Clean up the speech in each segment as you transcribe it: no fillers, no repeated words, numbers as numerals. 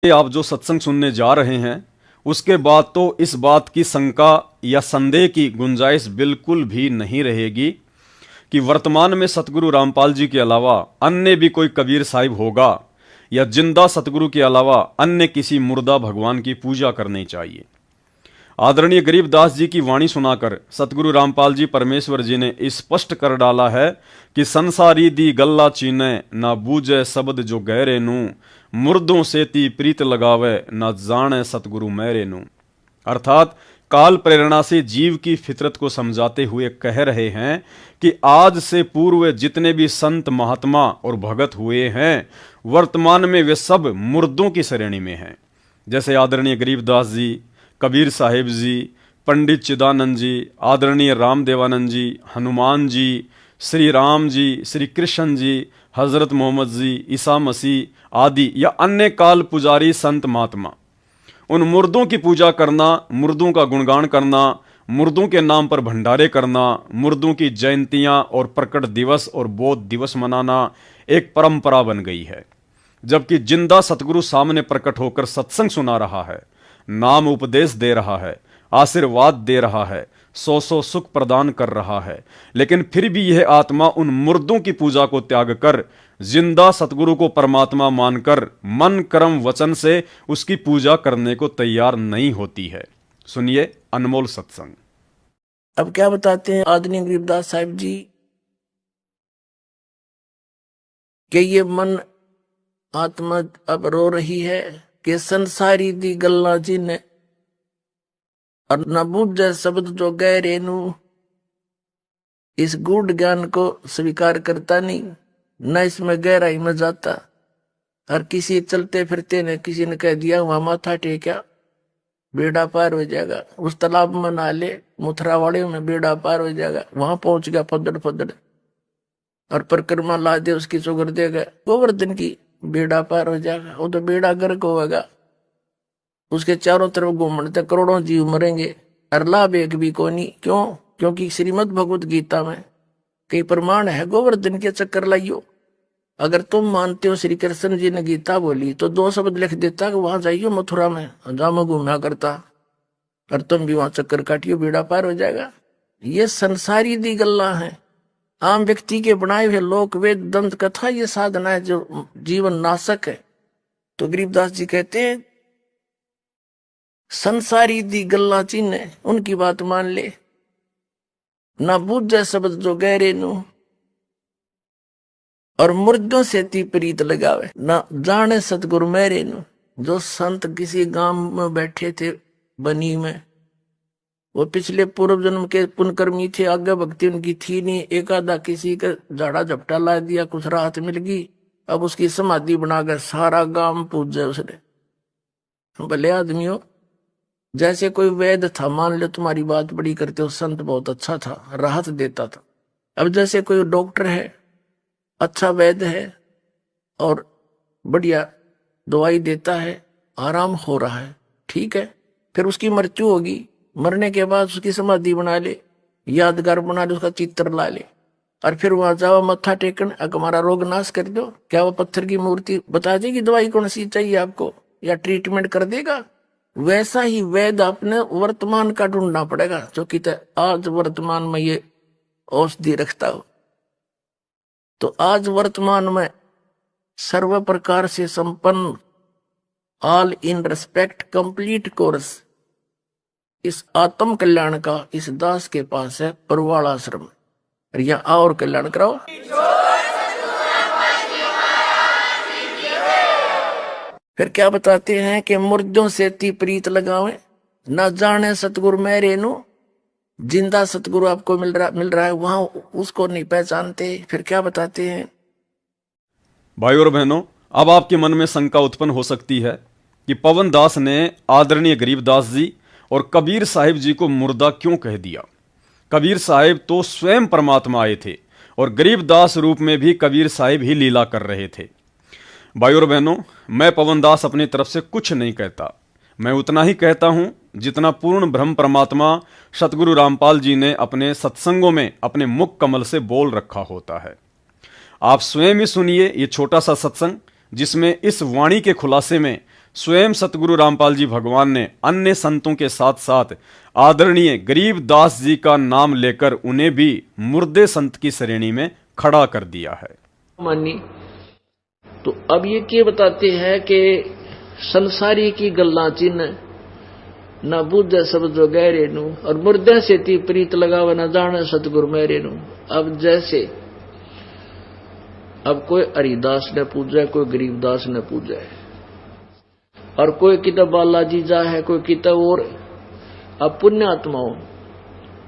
आप जो सत्संग सुनने जा रहे हैं उसके बाद तो इस बात की शंका या संदेह की गुंजाइश बिल्कुल भी नहीं रहेगी कि वर्तमान में सतगुरु रामपाल जी के अलावा अन्य भी कोई कबीर साहिब होगा या जिंदा सतगुरु के अलावा अन्य किसी मुर्दा भगवान की पूजा करनी चाहिए। आदरणीय गरीबदास जी की वाणी सुनाकर सतगुरु रामपाल जी परमेश्वर जी ने स्पष्ट कर डाला है कि संसारी दी गल्ला चीने ना बूझे शब्द जो गहरे नू, मुर्दों से ती प्रीत लगावे ना जाने सतगुरु मेरे नू। अर्थात काल प्रेरणा से जीव की फितरत को समझाते हुए कह रहे हैं कि आज से पूर्व जितने भी संत महात्मा और भगत हुए हैं वर्तमान में वे सब मुर्दों की श्रेणी में हैं। जैसे आदरणीय गरीबदास जी, कबीर साहिब जी, पंडित चिदानंद जी, आदरणीय रामदेवानंद जी, हनुमान जी, श्री राम जी, श्री कृष्ण जी, हजरत मोहम्मद जी, ईसा मसीह आदि या अन्य काल पुजारी संत महात्मा। उन मुर्दों की पूजा करना, मुर्दों का गुणगान करना, मुर्दों के नाम पर भंडारे करना, मुर्दों की जयंतियां और प्रकट दिवस और बोध दिवस मनाना एक परंपरा बन गई है। जबकि जिंदा सतगुरु सामने प्रकट होकर सत्संग सुना रहा है, नाम उपदेश दे रहा है, आशीर्वाद दे रहा है, सौ सौ सुख प्रदान कर रहा है, लेकिन फिर भी यह आत्मा उन मुर्दों की पूजा को त्याग कर जिंदा सतगुरु को परमात्मा मानकर मन कर्म वचन से उसकी पूजा करने को तैयार नहीं होती है। सुनिए अनमोल सत्संग। अब क्या बताते हैं आदरणीय गरीबदास साहिब जी कि ये मन आत्मा अब रो रही है कि संसारी दी गल्ला जिन और न बूझे शब्द जो गहरे नू, इस गूढ़ ज्ञान को स्वीकार करता नहीं, न इसमें गहराई में जाता। और किसी चलते फिरते ने किसी ने कह दिया वहां माथा टेका बेड़ा पार हो जाएगा, उस तालाब में नहा ले मुथरावाड़े में बेड़ा पार हो जाएगा, वहां पहुंच गया फदड़ फदड़ और परिक्रमा ला दे उसकी चुगर देगा गोवर्धन की, बेड़ा पार हो जाएगा। वो तो बेड़ा गर्क होगा, उसके चारों तरफ घूमने करोड़ों जीव मरेंगे और लाभ एक भी को नहीं। क्यों? क्योंकि श्रीमद् भगवत गीता में कई प्रमाण है गोवर्धन के चक्कर लाइयो। अगर तुम मानते हो श्री कृष्ण जी ने गीता बोली तो 2 शब्द लिख देता कि वहां जाइयो मथुरा में, जामो घूमा करता और तुम भी वहां चक्कर काटियो, बेड़ा पार हो जाएगा। ये संसारी दी गल्ला है, आम व्यक्ति के बनाए हुए लोक वेद दंत कथा ये साधना है जो जीवन नाशक है। तो गरीबदास जी कहते हैं संसारी दी गल्ला चिन्ह उनकी बात मान ले, ना बूझे शब्द जो गहरे नू और मुर्दों से ती प्रीत लगावे ना जाने सतगुरु मेरे नू। जो संत किसी गांव में बैठे थे बनी में, वो पिछले पूर्व जन्म के पुण्यकर्मी थे, आगे भक्ति उनकी थी नहीं, एक आधा किसी का झाड़ा झपटा ला दिया, कुछ राहत मिल गई, अब उसकी समाधि बनाकर सारा गांव पूजे उसने। भले आदमी हो, जैसे कोई वैद्य था, मान लो तुम्हारी बात बड़ी करते हो, संत बहुत अच्छा था, राहत देता था। अब जैसे कोई डॉक्टर है, अच्छा वैद्य है और बढ़िया दवाई देता है, आराम हो रहा है, ठीक है, फिर उसकी मृत्यु होगी, मरने के बाद उसकी समाधि बना ले, यादगार बना ले, उसका चित्र ला ले और फिर वहां जाओ मत्था टेकन, हमारा रोग नाश कर दो। क्या वो पत्थर की मूर्ति बता देगी दवाई कौन सी चाहिए आपको या ट्रीटमेंट कर देगा? वैसा ही वैद्य अपने वर्तमान का ढूंढना पड़ेगा, जो कि आज वर्तमान में ये औषधि रखता हो। तो आज वर्तमान में सर्व प्रकार से संपन्न all in respect complete course इस आत्म कल्याण का इस दास के पास है परवाल आश्रम, यहाँ और कल्याण कराओ। फिर क्या बताते हैं कि मुर्दों से ती प्रीत लगावे ना जाने सतगुरु मेरे नू। जिंदा सतगुरु आपको मिल रहा है, वहां उसको नहीं पहचानते। फिर क्या बताते हैं? भाई और बहनों, अब आपके मन में शंका उत्पन्न हो सकती है कि पवन दास ने आदरणीय गरीबदास जी और कबीर साहिब जी को मुर्दा क्यों कह दिया। कबीर साहिब तो स्वयं परमात्मा आए थे और गरीबदास रूप में भी कबीर साहिब ही लीला कर रहे थे। भाई और बहनों, मैं पवन दास अपनी तरफ से कुछ नहीं कहता, मैं उतना ही कहता हूं जितना पूर्ण ब्रह्म परमात्मा सतगुरु रामपाल जी ने अपने सत्संगों में अपने मुख कमल से बोल रखा होता है। आप स्वयं ही सुनिए ये छोटा सा सत्संग, जिसमें इस वाणी के खुलासे में स्वयं सतगुरु रामपाल जी भगवान ने अन्य संतों के साथ साथ आदरणीय गरीबदास जी का नाम लेकर उन्हें भी मुर्दे संत की श्रेणी में खड़ा कर दिया है। मानी तो अब ये क्या बताते हैं कि संसारी की गल्ला चिन्ह न बुझे सब जो गहरे नू और मुर्दे से ती प्रीत लगावे न जाने सतगुरु मेरे नू। अब जैसे अब कोई हरिदास ने पूजा, कोई गरीबदास ने पूजा, और कोई किताब बालाजी जा है, कोई किताब और अब पुण्यात्माओं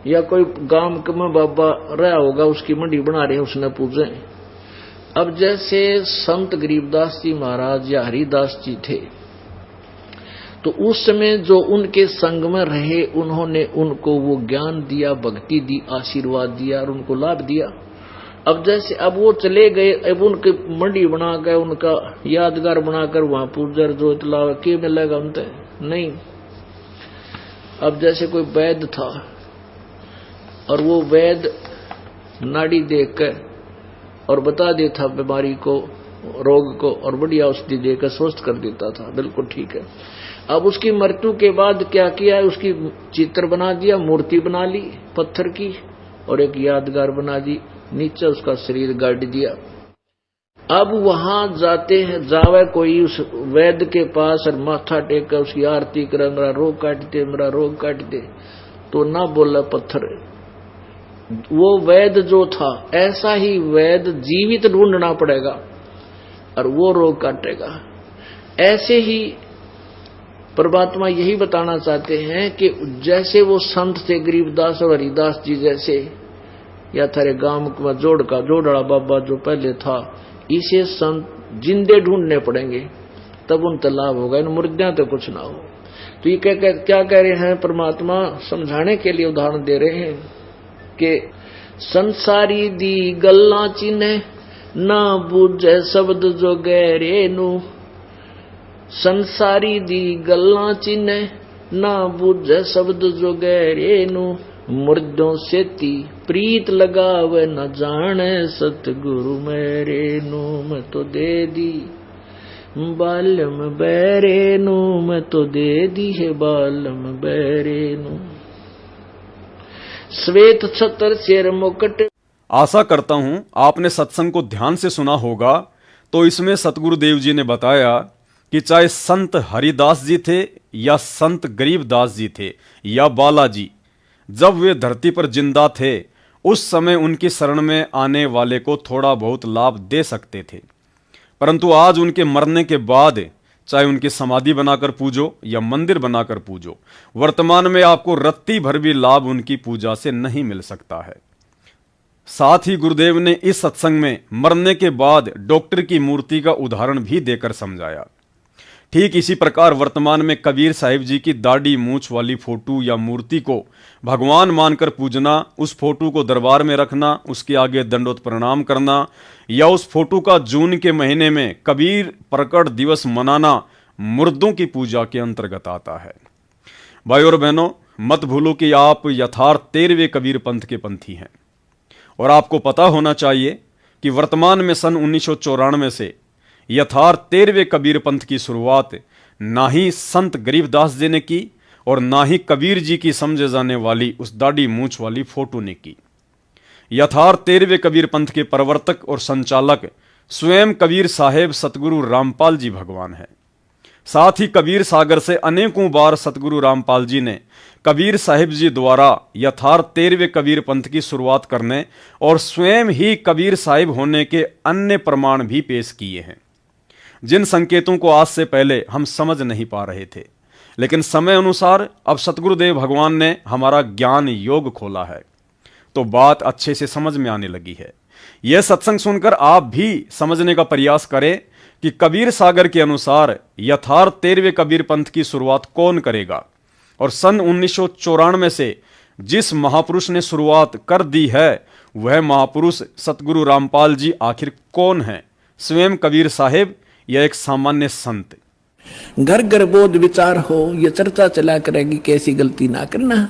या कोई गांव में बाबा रहा होगा उसकी मंडी बना रहे हैं, उसने पूजे। अब जैसे संत गरीबदास जी महाराज या हरिदास जी थे तो उस समय जो उनके संग में रहे उन्होंने उनको वो ज्ञान दिया, भक्ति दी, आशीर्वाद दिया और उनको लाभ दिया। अब जैसे अब वो चले गए, अब उनकी मंडी बनाकर उनका यादगार बनाकर वहां पूजर जो इतलाव के मिलेगा उनसे नहीं। अब जैसे कोई वैद्य था और वो वैद्य नाड़ी देख कर और बता देता बीमारी को, रोग को, और बढ़िया औषधि देकर स्वस्थ कर देता था, बिल्कुल ठीक है। अब उसकी मृत्यु के बाद क्या किया है, उसकी चित्र बना दिया, मूर्ति बना ली पत्थर की और एक यादगार बना दी, नीचे उसका शरीर गाड़ दिया। अब वहां जाते हैं, जावे कोई उस वैद्य के पास और माथा टेक कर उसकी आरती करे, मेरा रोग काट दे, मेरा रोग काट दे, तो ना बोला पत्थर। वो वैद्य जो था ऐसा ही वैद्य जीवित ढूंढना पड़ेगा और वो रोग काटेगा। ऐसे ही परमात्मा यही बताना चाहते हैं कि जैसे वो संत थे गरीबदास और हरिदास जी जैसे, या थारे गांव में जोड़ड़ा बाबा जो पहले था, इसे संत जिंदे ढूंढने पड़ेंगे तब उन लाभ होगा, इन मुर्दों तो कुछ ना हो। तो ये क्या कह रहे हैं परमात्मा, समझाने के लिए उदाहरण दे रहे हैं कि संसारी दी गल्ला चिन्ह ना बुझे शब्द जो गहरे नू। संसारी दी गल्ला चिन्ह ना बुझे शब्द जो गहरे नू। मुर्दों से ती प्रीत लगावे न जाने सतगुरु मेरे नू। मैं तो दे दी बालम बैरे नू, मैं तो दे दी है बालम बैरे नू। श्वेत छतर शेर मुकुट। आशा करता हूं आपने सत्संग को ध्यान से सुना होगा। तो इसमें सतगुरुदेव जी ने बताया कि चाहे संत हरिदास जी थे या संत गरीबदास जी थे या बालाजी, जब वे धरती पर जिंदा थे उस समय उनकी शरण में आने वाले को थोड़ा बहुत लाभ दे सकते थे, परंतु आज उनके मरने के बाद चाहे उनकी समाधि बनाकर पूजो या मंदिर बनाकर पूजो, वर्तमान में आपको रत्ती भर भी लाभ उनकी पूजा से नहीं मिल सकता है। साथ ही गुरुदेव ने इस सत्संग में मरने के बाद डॉक्टर की मूर्ति का उदाहरण भी देकर समझाया। ठीक इसी प्रकार वर्तमान में कबीर साहिब जी की दाढ़ी मूंछ वाली फोटो या मूर्ति को भगवान मानकर पूजना, उस फोटो को दरबार में रखना, उसके आगे दंडोत प्रणाम करना या उस फोटो का जून के महीने में कबीर प्रकट दिवस मनाना मुर्दों की पूजा के अंतर्गत आता है। भाई और बहनों, मत भूलो कि आप यथार्थ 13वें कबीर पंथ के पंथी हैं और आपको पता होना चाहिए कि वर्तमान में सन 1994 से यथार्थ 13वें कबीर पंथ की शुरुआत ना ही संत गरीबदास जी ने की और ना ही कबीर जी की समझे जाने वाली उस दाढ़ी मूंछ वाली फोटो ने की। यथार्थ 13वें कबीर पंथ के प्रवर्तक और संचालक स्वयं कबीर साहेब सतगुरु रामपाल जी भगवान है। साथ ही कबीर सागर से अनेकों बार सतगुरु रामपाल जी ने कबीर साहिब जी द्वारा यथार्थ 13वें कबीर पंथ की शुरुआत करने और स्वयं ही कबीर साहिब होने के अन्य प्रमाण भी पेश किए हैं, जिन संकेतों को आज से पहले हम समझ नहीं पा रहे थे, लेकिन समय अनुसार अब सतगुरुदेव भगवान ने हमारा ज्ञान योग खोला है तो बात अच्छे से समझ में आने लगी है। यह सत्संग सुनकर आप भी समझने का प्रयास करें कि कबीर सागर के अनुसार यथार्थ 13वें कबीर पंथ की शुरुआत कौन करेगा और सन 1994 से जिस महापुरुष ने शुरुआत कर दी है वह महापुरुष सतगुरु रामपाल जी आखिर कौन है, स्वयं कबीर साहेब या एक सामान्य संत? घर घर बोध विचार हो, ये चर्चा चला करेगी कैसी गलती ना करना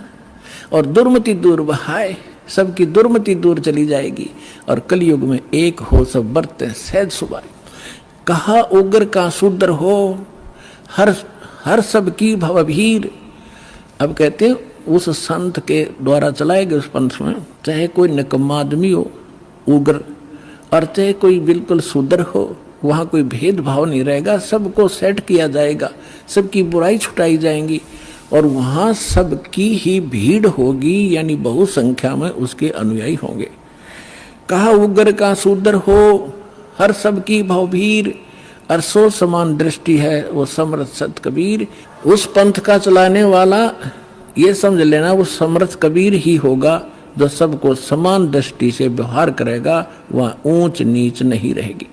और दुर्मति दूर बहाए, सबकी दुर्मति दूर चली जाएगी और कलयुग में एक हो सब बरते सहज सुभाए। कहा उग्र का शूद्र हो, हर सब की भवभीर। अब कहते हैं उस संत के द्वारा चलाए गए उस पंथ में चाहे कोई निकम्मा आदमी हो, उग्र, और चाहे कोई बिल्कुल सुधर हो, वहां कोई भेदभाव नहीं रहेगा, सबको सेट किया जाएगा, सबकी बुराई छुटाई जाएंगी, और वहां सबकी ही भीड़ होगी, यानी बहुसंख्या में उसके अनुयायी होंगे। कहा उग्र का सुधर हो, हर सबकी भवभीर, और सो समान दृष्टि है वो समर्थ सत कबीर। उस पंथ का चलाने वाला ये समझ लेना वो समर्थ कबीर ही होगा, जो सबको समान दृष्टि से व्यवहार करेगा, वह ऊंच नीच नहीं रहेगी।